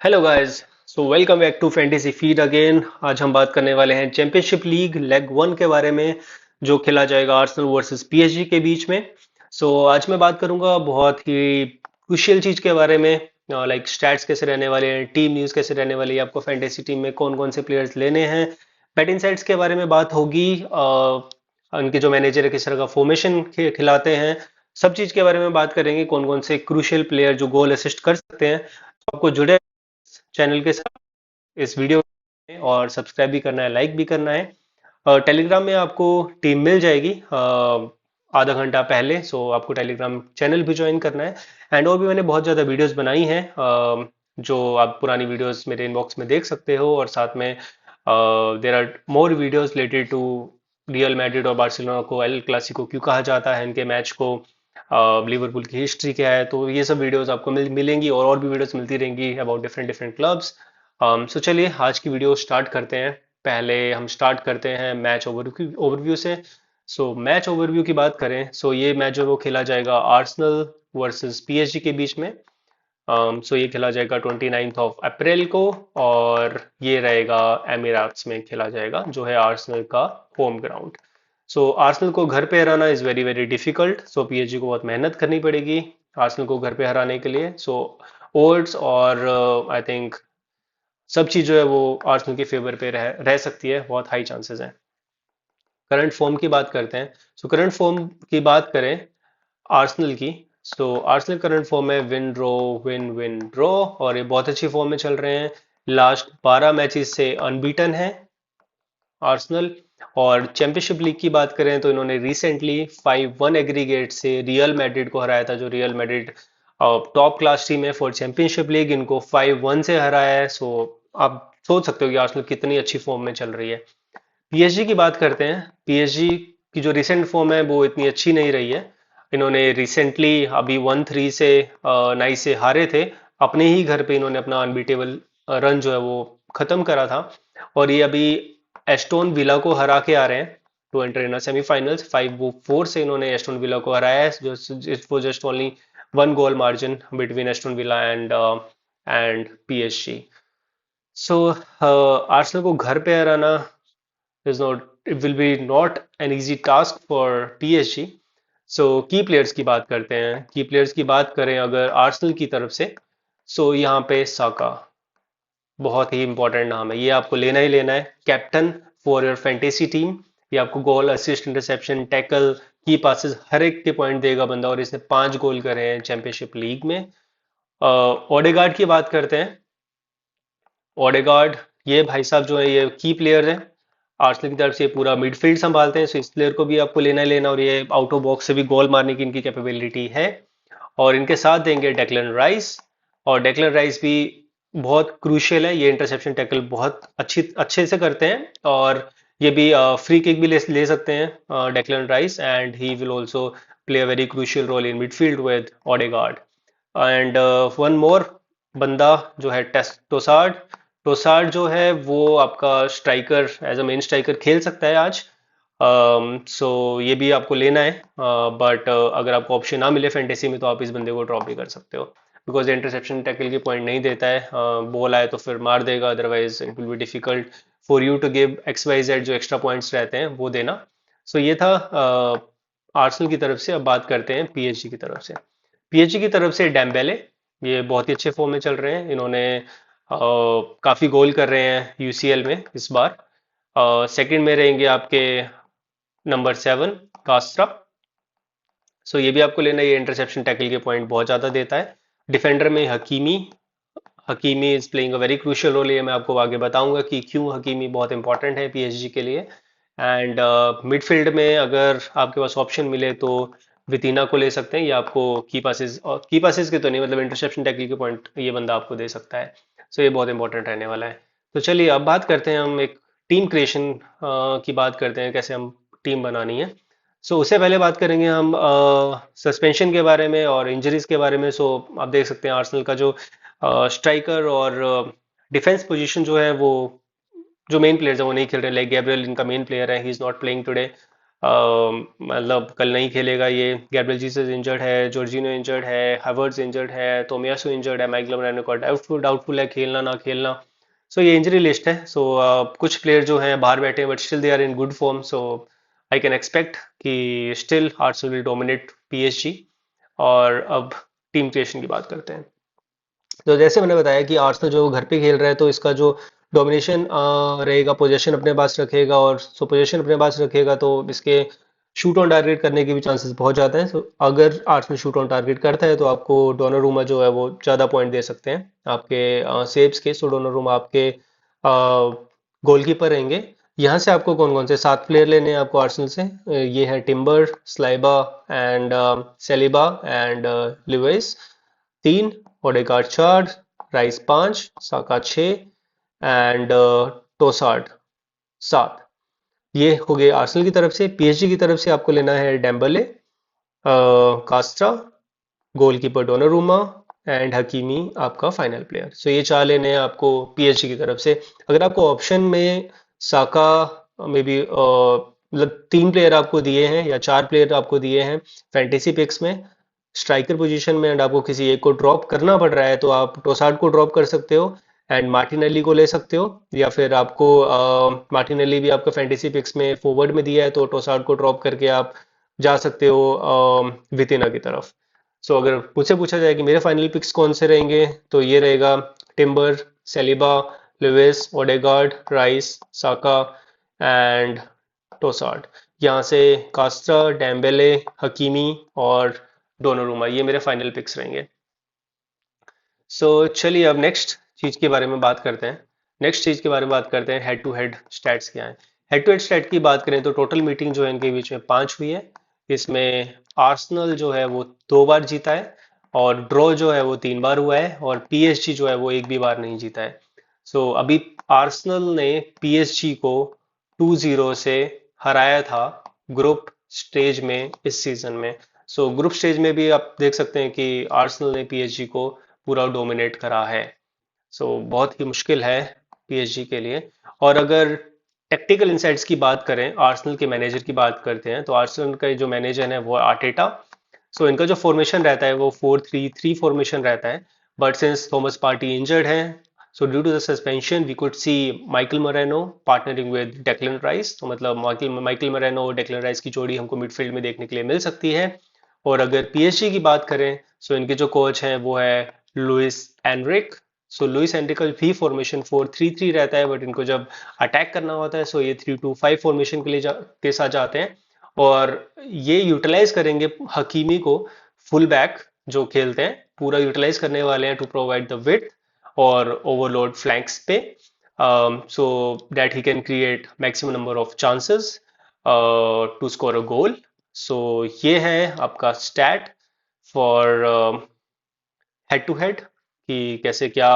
Hello guys. So welcome back to Fantasy Feed again. आज हम बात करने वाले हैं चैंपियनशिप लीग लेग वन के बारे में, जो खेला जाएगा आर्सेनल वर्सेस पीएसजी के बीच में। आज मैं बात करूंगा बहुत ही क्रुशियल चीज के बारे में, लाइक स्टैट्स कैसे रहने वाले हैं, टीम न्यूज कैसे रहने वाली है, आपको फैंटेसी टीम में कौन कौन से प्लेयर्स लेने हैं, बेट इनसाइट्स के बारे में बात होगी, उनके जो मैनेजर है किस तरह का फॉर्मेशन खिलाते हैं, सब चीज के बारे में बात करेंगे, कौन कौन से क्रुशियल प्लेयर जो गोल असिस्ट कर सकते हैं। तो आपको जुड़े चैनल के साथ इस वीडियो में, और सब्सक्राइब भी करना है, लाइक भी करना है। टेलीग्राम में आपको टीम मिल जाएगी आधा घंटा पहले, सो आपको टेलीग्राम चैनल भी ज्वाइन करना है। एंड और भी मैंने बहुत ज़्यादा वीडियोस बनाई हैं, जो आप पुरानी वीडियोस मेरे इनबॉक्स में देख सकते हो, और साथ में there are more videos related to Real Madrid और बार्सिलोना को एल क्लासिको क्यों कहा जाता है, इनके मैच को, लिवरपूल की हिस्ट्री क्या है। तो ये सब वीडियोस आपको मिलेंगी, और भी वीडियोस मिलती रहेंगी अबाउट डिफरेंट डिफरेंट क्लब्स। चलिए आज की वीडियो स्टार्ट करते हैं। पहले हम स्टार्ट करते हैं मैच ओवरव्यू से। मैच ओवरव्यू की बात करें, ये मैच जो वो खेला जाएगा आर्सेनल वर्सेस पीएसजी के बीच में। ये खेला जाएगा 29 ऑफ अप्रैल को, और ये रहेगा एमिरेट्स में खेला जाएगा, जो है आर्सेनल का होम ग्राउंड। आर्सेनल को घर पे हराना is very very difficult, PSG को बहुत मेहनत करनी पड़ेगी आर्सेनल को घर पे हराने के लिए। ओड्स और आई थिंक सब चीज जो है वो आर्सेनल के फेवर पे रह सकती है, बहुत हाई चांसेस हैं। करंट फॉर्म की बात करते हैं। करंट फॉर्म की बात करें आर्सेनल की, आर्सेनल करंट फॉर्म में win draw win win draw, और ये बहुत अच्छी फॉर्म में चल रहे हैं। लास्ट 12 मैचेस से अनबीटन है आर्सेनल। और चैंपियनशिप लीग की बात करें तो इन्होंने रिसेंटली 5-1 एग्रीगेट से रियल मैड्रिड को हराया था, जो real Madrid top class team है फॉर चैंपियनशिप लीग, इनको 5-1 से हराया है। आप सोच सकते हो कि आर्सेनल कितनी अच्छी फॉर्म में चल रही है। पीएसजी की बात करते हैं। पीएसजी की जो रिसेंट फॉर्म है वो इतनी अच्छी नहीं रही है। इन्होंने रिसेंटली अभी 1-3 से नाइस से हारे थे। अपने ही घर पे इन्होंने अपना अनबीटेबल रन जो है वो खत्म करा था, और ये अभी एस्टोन विला को हरा के आ रहे हैं टू एंटर इन सेमीफाइनल्स। 5-4 से इन्होंने एस्टोन विला को हराया है, जो it was just only one goal margin between Aston villa and PSG. Arsenal को घर पे हराना is not it will be not an easy task for PSG। की प्लेयर्स की बात करते हैं। की प्लेयर्स की बात करें अगर आर्सेनल की तरफ से, यहाँ पे साका बहुत ही इंपॉर्टेंट नाम है, ये आपको लेना ही लेना है, captain for your fantasy team. ये आपको गोल असिस्ट इंटरसेप्शन टैकल की पासेस हर एक के पॉइंट देगा बंदा, और इसने 5 गोल करे हैं चैंपियनशिप लीग में। ओडेगार्ड की बात करते हैं। ओडेगार्ड, ये भाई साहब जो है ये की प्लेयर है आर्सेनल की तरफ से, ये पूरा मिडफील्ड संभालते हैं, इस प्लेयर को भी आपको लेना ही लेना, और ये आउट ऑफ बॉक्स से भी गोल मारने की इनकी कैपेबिलिटी है। और इनके साथ देंगे डेक्लन राइस, और डेक्लन राइस भी बहुत क्रूशियल है, ये इंटरसेप्शन टैकल बहुत अच्छे से करते हैं, और ये भी फ्री किक भी ले सकते हैं Declan Rice, and he will also play a very crucial role in midfield with Odegaard. And one more बंदा जो है टेस्ट टोसार्ड। टोसार्ड जो है वो आपका striker, as a main striker खेल सकता है आज। ये भी आपको लेना है, बट अगर आपको ऑप्शन ना मिले फैंटेसी में तो आप इस बंदे को ड्रॉप भी कर सकते हो, बिकॉज इंटरसेप्शन टैकल की पॉइंट नहीं देता है। बॉल आए तो फिर मार देगा, otherwise it will be difficult for you to give X Y Z, जो एक्स्ट्रा पॉइंट्स रहते हैं वो देना। ये था आर्सेनल की तरफ से। अब बात करते हैं पीएसजी की तरफ से। पीएचडी की तरफ से डेम्बेले, ये बहुत ही अच्छे फॉर्म में चल रहे हैं, इन्होंने काफी गोल कर रहे हैं यूसीएल में इस बार। सेकंड में रहेंगे आपके नंबर 7 कास्त्रा। ये भी आपको लेना है, ये इंटरसेप्शन टैकल के पॉइंट बहुत ज्यादा देता है। डिफेंडर में Hakimi, Hakimi is playing a very crucial role, ये मैं आपको आगे बताऊंगा कि क्यों हकीमी बहुत इंपॉर्टेंट है पीएसजी के लिए। एंड मिडफील्ड में अगर आपके पास ऑप्शन मिले तो वितीना को ले सकते हैं, ये आपको की पासेस के तो नहीं, मतलब इंटरसेप्शन टैकल के पॉइंट ये बंदा आपको दे सकता है। ये बहुत इंपॉर्टेंट रहने वाला है। तो चलिए अब बात करते हैं, हम एक टीम क्रिएशन की बात करते हैं, कैसे हम टीम बनानी है। उससे पहले बात करेंगे हम सस्पेंशन के बारे में और इंजरीज के बारे में। आप देख सकते हैं आर्सेनल का जो स्ट्राइकर और डिफेंस पोजीशन जो है वो, जो मेन प्लेयर्स है वो नहीं खेल रहे, लाइक गैब्रियल इनका मेन प्लेयर है, he is not playing today. मतलब कल नहीं खेलेगा ये, गैब्रियल जीसस इंजर्ड है, जॉर्जिनो इंजर्ड है, हावर्ट्स इंजर्ड है, टोमियासु इंजर्ड है, माइकल मोरेनो का डाउटफुल डाउटफुल है खेलना ना खेलना। सो ये इंजरी लिस्ट है। सो कुछ प्लेयर जो हैं बाहर बैठे हैं but still they are in good form. So I can expect कि still Arsenal will dominate PSG. और अब टीम क्रिएशन की बात करते हैं। तो जैसे मैंने बताया कि आर्सेनल जो घर पे खेल रहा है तो इसका जो डोमिनेशन रहेगा, पोजीशन अपने पास रखेगा, और सो पोजीशन अपने पास रखेगा तो इसके शूट ऑन टारगेट करने के भी चांसेस बहुत ज़्यादा हैं। सो अगर आर्सेनल शूट ऑन टारगेट करता है तो आपको डोनारूमा जो है वो ज़्यादा पॉइंट दे सकते हैं आपके सेव्स के। सो डोनारूमा आपके गोलकीपर रहेंगे। यहाँ से आपको कौन कौन से 7 प्लेयर लेने हैं आपको आर्सेनल से? ये है Timber, Saliba and Saliba and Lewis 3, Odegaard 4, Rice 5, Saka 6 and Trossard 7। ये हो गए आर्सेनल की तरफ से। पीएसजी की तरफ से आपको लेना है Dembele, कास्ट्रा, goalkeeper Donnarumma and Hakimi आपका फाइनल प्लेयर। सो ये 4 लेने हैं आपको पीएसजी की तरफ से। अगर आपको ऑप्शन में साका में भी मतलब 3 प्लेयर आपको दिए हैं या 4 प्लेयर आपको दिए हैं फैंटेसी पिक्स में स्ट्राइकर पोजीशन में, एंड आपको किसी एक को ड्रॉप करना पड़ रहा है तो आप टोसार्ड को ड्रॉप कर सकते हो एंड मार्टिनेली को ले सकते हो। या फिर आपको मार्टिनेली भी आपका फैंटेसी पिक्स में फॉरवर्ड में दिया है तो टोसार्ड को ड्रॉप करके आप जा सकते हो वितिना की तरफ। सो अगर मुझसे पूछा जाए कि मेरे फाइनल पिक्स कौन से रहेंगे तो ये रहेगा Timber, Saliba, Lewis, Odegaard, Rice, Saka and Trossard. यहाँ से कास्टा, डेम्बेले, हकीमी और डोनोरुमा, ये मेरे फाइनल पिक्स रहेंगे। सो चलिए अब नेक्स्ट चीज़ के बारे में बात करते हैं। नेक्स्ट चीज़ के बारे में बात करते हैं हेड टू हेड स्टैट्स क्या हैं। हेड टू हेड स्टैट की बात करें तो टोटल मीटिंग जो है इनके बीच में 5 हुई है। इसमें आर्सेनल जो है वो 2 बार जीता है, और ड्रॉ जो है वो 3 बार हुआ है, और पीएसजी जो है वो एक भी बार नहीं जीता है। सो अभी आर्सेनल ने पीएसजी को 2-0 से हराया था ग्रुप स्टेज में इस सीजन में। सो ग्रुप स्टेज में भी आप देख सकते हैं कि आर्सेनल ने पीएसजी को पूरा डोमिनेट करा है। सो बहुत ही मुश्किल है पीएसजी के लिए। और अगर टेक्टिकल इंसाइट्स की बात करें, आर्सेनल के मैनेजर की बात करते हैं तो आर्सेनल का जो मैनेजर है वो आर्टेटा। सो इनका जो फॉर्मेशन रहता है वो 4-3-3 फॉर्मेशन रहता है। But since Thomas Partey injured है, so due to the suspension we could see Michael Moreno partnering with Declan Rice. तो मतलब माइकल माइकल मोरेनो और डेक्लन राइस की जोड़ी हमको मिडफील्ड में देखने के लिए मिल सकती है। और अगर पीएसजी की बात करें, सो इनके जो कोच हैं वो है लुइस एनरिक। सो लुइस एनरिक का भी फॉर्मेशन 4-3-3 रहता है, बट इनको जब अटैक करना होता है सो ये 3-2-5 फॉर्मेशन के लिए के साथ जाते हैं। और ये यूटिलाइज करेंगे हकीमी को, फुल बैक जो खेलते हैं पूरा यूटिलाइज करने वाले हैं टू प्रोवाइड द विड्थ और ओवरलोड फ्लैंक्स पे, so that he can create maximum number of chances to score a goal. So ये है आपका stat for head to head कि कैसे क्या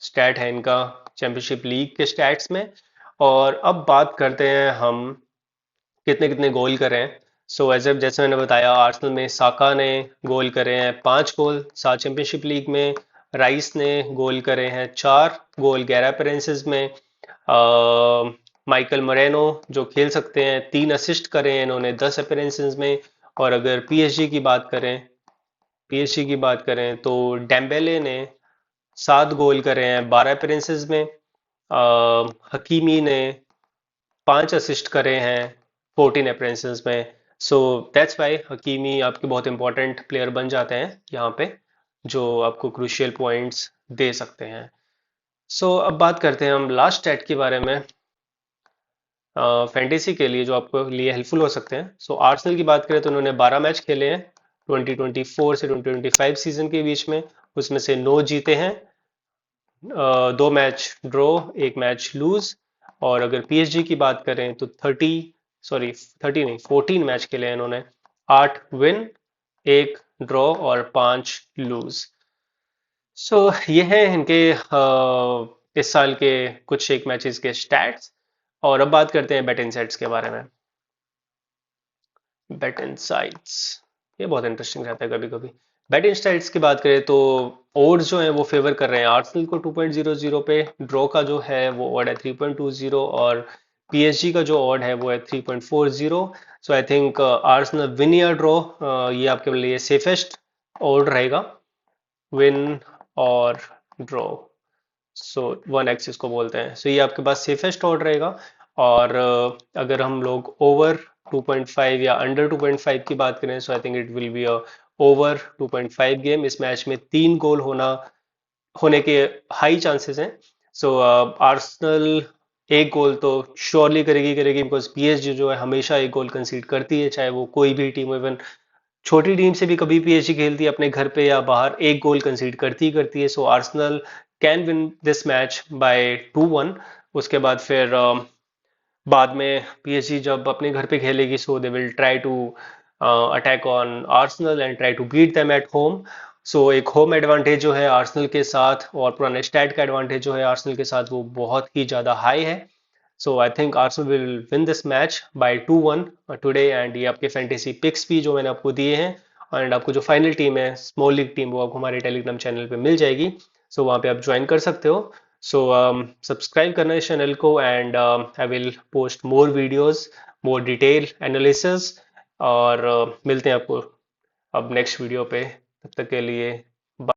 स्टैट है इनका चैंपियनशिप लीग के स्टैट्स में। और अब बात करते हैं हम कितने कितने गोल करे हैं। सो एज जैसे मैंने बताया आर्सेनल में साका ने गोल करे हैं 5 गोल 7 चैंपियनशिप लीग में। राइस ने गोल करे हैं 4 गोल 11 अपीयरेंसेस में। माइकल मोरेनो जो खेल सकते हैं 3 असिस्ट करे हैं इन्होंने 10 अपीयरेंसेस में। और अगर पीएसजी की बात करें तो डेम्बेले ने 7 गोल करे हैं 12 अपीयरेंसेस में। हकीमी ने 5 असिस्ट करे हैं 14 अपीयरेंसेस में। सो दैट्स वाई हकीमी आपके बहुत इंपॉर्टेंट प्लेयर बन जाते हैं यहाँ पे, जो आपको क्रूशियल पॉइंट्स दे सकते हैं। सो अब बात करते हैं हम लास्ट स्टैट के बारे में फैंटेसी के लिए जो आपको लिए हेल्पफुल हो सकते हैं। सो आर्सेनल की बात करें तो उन्होंने 12 मैच खेले हैं 2024 से 2025 सीजन के बीच में। उसमें से 9 जीते हैं, 2 मैच ड्रॉ, 1 मैच लूज। और अगर पीएसजी की बात करें तो 14 मैच खेले हैं इन्होंने, 8 विन, 1 ड्रॉ और 5 लूज। सो ये है इनके इस साल के कुछ एक मैचेस के स्टैट्स। और अब बात करते हैं बेट इनसाइट्स के बारे में। बेट इनसाइट्स ये बहुत इंटरेस्टिंग रहता है कभी कभी। बेट इनसाइट्स की बात करें तो ओड्स जो है वो फेवर कर रहे हैं आर्सेनल को 2.00 पे। ड्रॉ का जो है वो ओड है 3.20, और पीएसजी का जो ऑड है वो है 3.40। सो आई थिंक आर्सेनल विन या ड्रॉ, ये आपके लिए सेफेस्ट ऑड रहेगा, विन और ड्रॉ। सो 1x इसको बोलते हैं। सो ये आपके पास सेफेस्ट ऑड रहेगा। और अगर हम लोग ओवर 2.5 या अंडर 2.5 की बात करें, so I think it will be a over 2.5 game. इस मैच में 3 गोल होने के हाई चांसेस हैं। सो आर्सेनल एक गोल तो श्योरली करेगी बिकॉज पीएसजी जो है हमेशा एक गोल कंसीड करती है, चाहे वो कोई भी टीम, इवन छोटी टीम से भी कभी पीएसजी खेलती है अपने घर पे या बाहर, एक गोल कंसीड करती ही करती है। So Arsenal can win this match by 2-1। उसके बाद फिर बाद में पीएसजी जब अपने घर पे खेलेगी, so they will try to attack on Arsenal and try to beat them at home. So एक होम एडवांटेज जो है आर्सेनल के साथ, और पुराने स्टैट का एडवांटेज जो है आर्सेनल के साथ, वो बहुत ही ज़्यादा हाई है। So I think Arsenal will win this match by 2-1 today. And ये आपके फैंटेसी पिक्स भी जो मैंने आपको दिए हैं, एंड आपको जो फाइनल टीम है स्मॉल लीग टीम, वो आपको हमारे टेलीग्राम चैनल पे मिल जाएगी। सो वहाँ पे आप ज्वाइन कर सकते हो। सो सब्सक्राइब करना इस चैनल को, and I will post more videos, more detail analysis. और मिलते हैं आपको अब नेक्स्ट वीडियो पे। तब तक के लिए